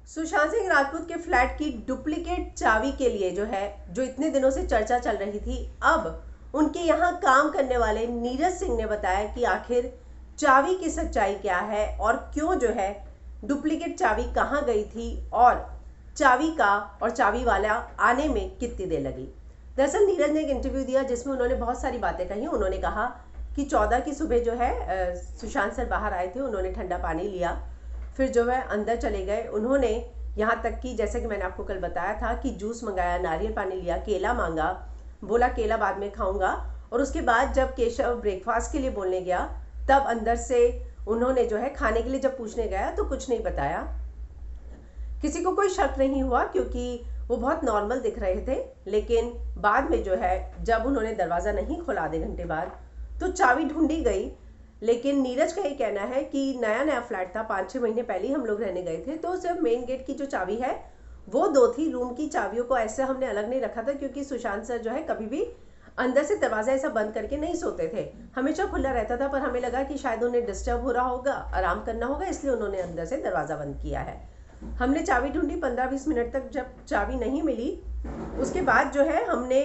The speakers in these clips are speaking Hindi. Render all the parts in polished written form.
सुशांत सिंह राजपूत के फ्लैट की डुप्लीकेट चाबी के लिए जो इतने दिनों से चर्चा चल रही थी, अब उनके यहाँ काम करने वाले नीरज सिंह ने बताया कि आखिर चाबी की सच्चाई क्या है और क्यों डुप्लीकेट चाबी कहाँ गई थी और चाबी का और चाबी वाला आने में कितनी देर लगी। दरअसल नीरज ने एक इंटरव्यू दिया जिसमें उन्होंने बहुत सारी बातें कही। उन्होंने कहा कि 14 की सुबह सुशांत सर बाहर आए थे, उन्होंने ठंडा पानी लिया, फिर अंदर चले गए। उन्होंने यहाँ तक कि जैसे कि मैंने आपको कल बताया था कि जूस मंगाया, नारियल पानी लिया, केला मांगा, बोला केला बाद में खाऊंगा। और उसके बाद जब केशव ब्रेकफास्ट के लिए बोलने गया तब अंदर से उन्होंने खाने के लिए जब पूछने गया तो कुछ नहीं बताया। किसी को कोई शक नहीं हुआ क्योंकि वो बहुत नॉर्मल दिख रहे थे। लेकिन बाद में जब उन्होंने दरवाज़ा नहीं खोला आधे घंटे बाद तो चाबी ढूंढी गई। लेकिन नीरज का ये कहना है कि नया नया फ्लैट था, 5-6 महीने पहले ही हम लोग रहने गए थे, तो सिर्फ मेन गेट की जो चाबी है वो 2 थी। रूम की चाबियों को ऐसे हमने अलग नहीं रखा था क्योंकि सुशांत सर कभी भी अंदर से दरवाज़ा ऐसा बंद करके नहीं सोते थे, हमेशा खुला रहता था। पर हमें लगा कि शायद उन्हें डिस्टर्ब हो रहा होगा, आराम करना होगा, इसलिए उन्होंने अंदर से दरवाज़ा बंद किया है। हमने चाबी ढूंढी 15-20 मिनट तक। जब चाबी नहीं मिली उसके बाद हमने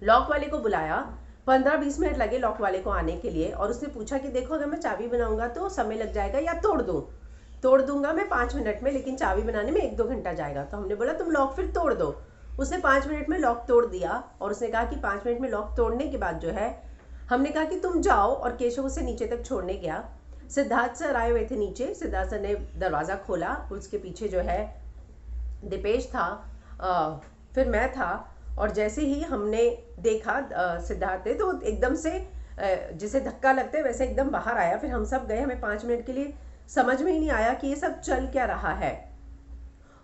लॉक वाले को बुलाया। 15-20 मिनट लगे लॉक वाले को आने के लिए और उसने पूछा कि देखो अगर मैं चाबी बनाऊंगा तो समय लग जाएगा या तोड़ दूंगा मैं 5 मिनट में, लेकिन चाबी बनाने में 1-2 घंटा जाएगा। तो हमने बोला तुम लॉक फिर तोड़ दो। उसने 5 मिनट में लॉक तोड़ दिया और उसने कहा कि 5 मिनट में लॉक तोड़ने के बाद हमने कहा कि तुम जाओ, और केशव उसे नीचे तक छोड़ने गया। सिद्धार्थ सर आए हुए थे नीचे, सिद्धार्थ सर ने दरवाज़ा खोला, उसके पीछे दीपेश था, फिर मैं था। और जैसे ही हमने देखा सिद्धार्थ ने तो एकदम से जिसे धक्का लगता है वैसे एकदम बाहर आया। फिर हम सब गए, हमें 5 मिनट के लिए समझ में ही नहीं आया कि ये सब चल क्या रहा है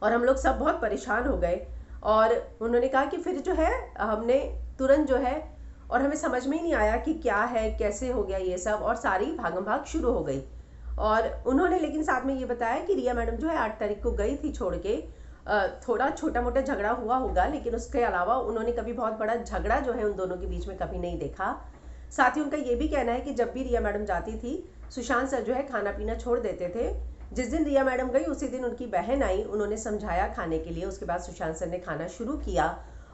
और हम लोग सब बहुत परेशान हो गए। और उन्होंने कहा कि फिर हमने तुरंत और हमें समझ में ही नहीं आया कि क्या है, कैसे हो गया ये सब, और सारी भागम भाग शुरू हो गई। और उन्होंने लेकिन साथ में ये बताया कि रिया मैडम 8 तारीख को गई थी छोड़ के। थोड़ा छोटा मोटा झगड़ा हुआ होगा, लेकिन उसके अलावा उन्होंने कभी बहुत बड़ा झगड़ा उन दोनों के बीच में कभी नहीं देखा। साथ ही उनका ये भी कहना है कि जब भी रिया मैडम जाती थी सुशांत सर खाना पीना छोड़ देते थे। जिस दिन रिया मैडम गई उसी दिन उनकी बहन आई, उन्होंने समझाया खाने के लिए। उसके बाद सुशांत सर ने खाना शुरू किया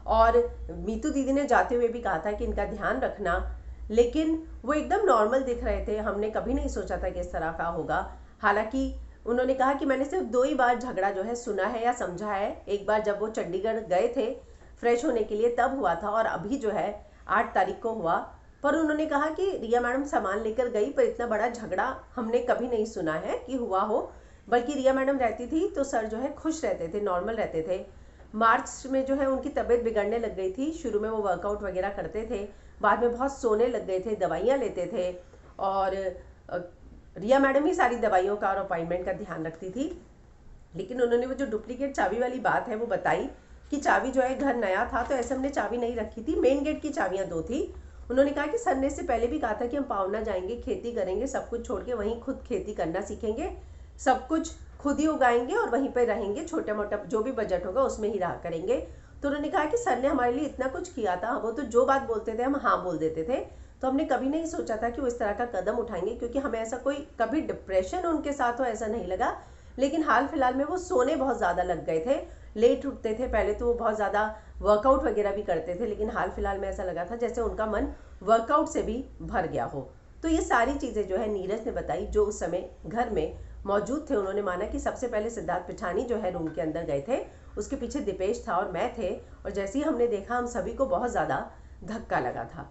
और मीतू दीदी ने जाते हुए भी कहा था कि इनका ध्यान रखना, लेकिन वो एकदम नॉर्मल दिख रहे थे। हमने कभी नहीं सोचा था कि इस तरह का होगा। हालांकि उन्होंने कहा कि मैंने सिर्फ 2 ही बार झगड़ा सुना है या समझा है। एक बार जब वो चंडीगढ़ गए थे फ्रेश होने के लिए तब हुआ था, और अभी 8 तारीख को हुआ। पर उन्होंने कहा कि रिया मैडम सामान लेकर गई, पर इतना बड़ा झगड़ा हमने कभी नहीं सुना है कि हुआ हो। बल्कि रिया मैडम रहती थी तो सर खुश रहते थे, नॉर्मल रहते थे। मार्च में उनकी तबीयत बिगड़ने लग गई थी। शुरू में वो वर्कआउट वगैरह करते थे, बाद में बहुत सोने लग गए थे, दवाइयाँ लेते थे, और रिया मैडम ही सारी दवाइयों का और अपॉइंटमेंट का ध्यान रखती थी। लेकिन उन्होंने वो जो डुप्लीकेट चाबी वाली बात है वो बताई कि चाबी घर नया था तो ऐसे हमने चाबी नहीं रखी थी। मेन गेट की चाबियाँ 2 थी। उन्होंने कहा कि सर ने इससे पहले भी कहा था कि हम पावना जाएंगे, खेती करेंगे, सब कुछ छोड़ के वहीं खुद खेती करना सीखेंगे, सब कुछ खुद ही उगाएंगे और वहीं पर रहेंगे, छोटा मोटा जो भी बजट होगा उसमें ही रहा करेंगे। तो उन्होंने कहा कि सर ने हमारे लिए इतना कुछ किया था, वो तो जो बात बोलते थे हम हाँ बोल देते थे। तो हमने कभी नहीं सोचा था कि वो इस तरह का कदम उठाएंगे, क्योंकि हमें ऐसा कोई कभी डिप्रेशन उनके साथ हो ऐसा नहीं लगा। लेकिन हाल फिलहाल में वो सोने बहुत ज़्यादा लग गए थे, लेट उठते थे। पहले तो वो बहुत ज़्यादा वर्कआउट वगैरह भी करते थे, लेकिन हाल फिलहाल में ऐसा लगा था जैसे उनका मन वर्कआउट से भी भर गया हो। तो ये सारी चीज़ें नीरज ने बताई जो उस समय घर में मौजूद थे। उन्होंने माना कि सबसे पहले सिद्धार्थ पिठानी रूम के अंदर गए थे, उसके पीछे दीपेश था और मैं थे, और जैसे ही हमने देखा हम सभी को बहुत ज़्यादा धक्का लगा था।